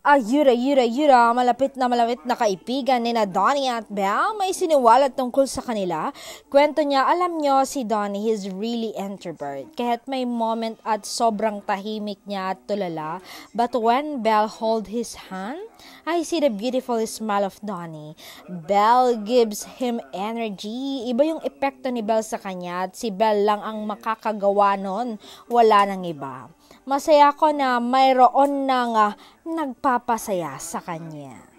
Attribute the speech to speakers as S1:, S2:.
S1: Ayura, malapit na kaibigan ni na Donnie at Belle, may siniwalat tungkol sa kanila. Kwento niya, alam nyo, si Donnie, he's really introvert. Kahit may moment at sobrang tahimik niya at tulala, but when Belle hold his hand, I see the beautiful smile of Donnie. Belle gives him energy. Iba yung epekto ni Belle sa kanya at si Belle lang ang makakagawa nun. Wala nang iba. Masaya ko na mayroon nang nagpapasaya sa kanya.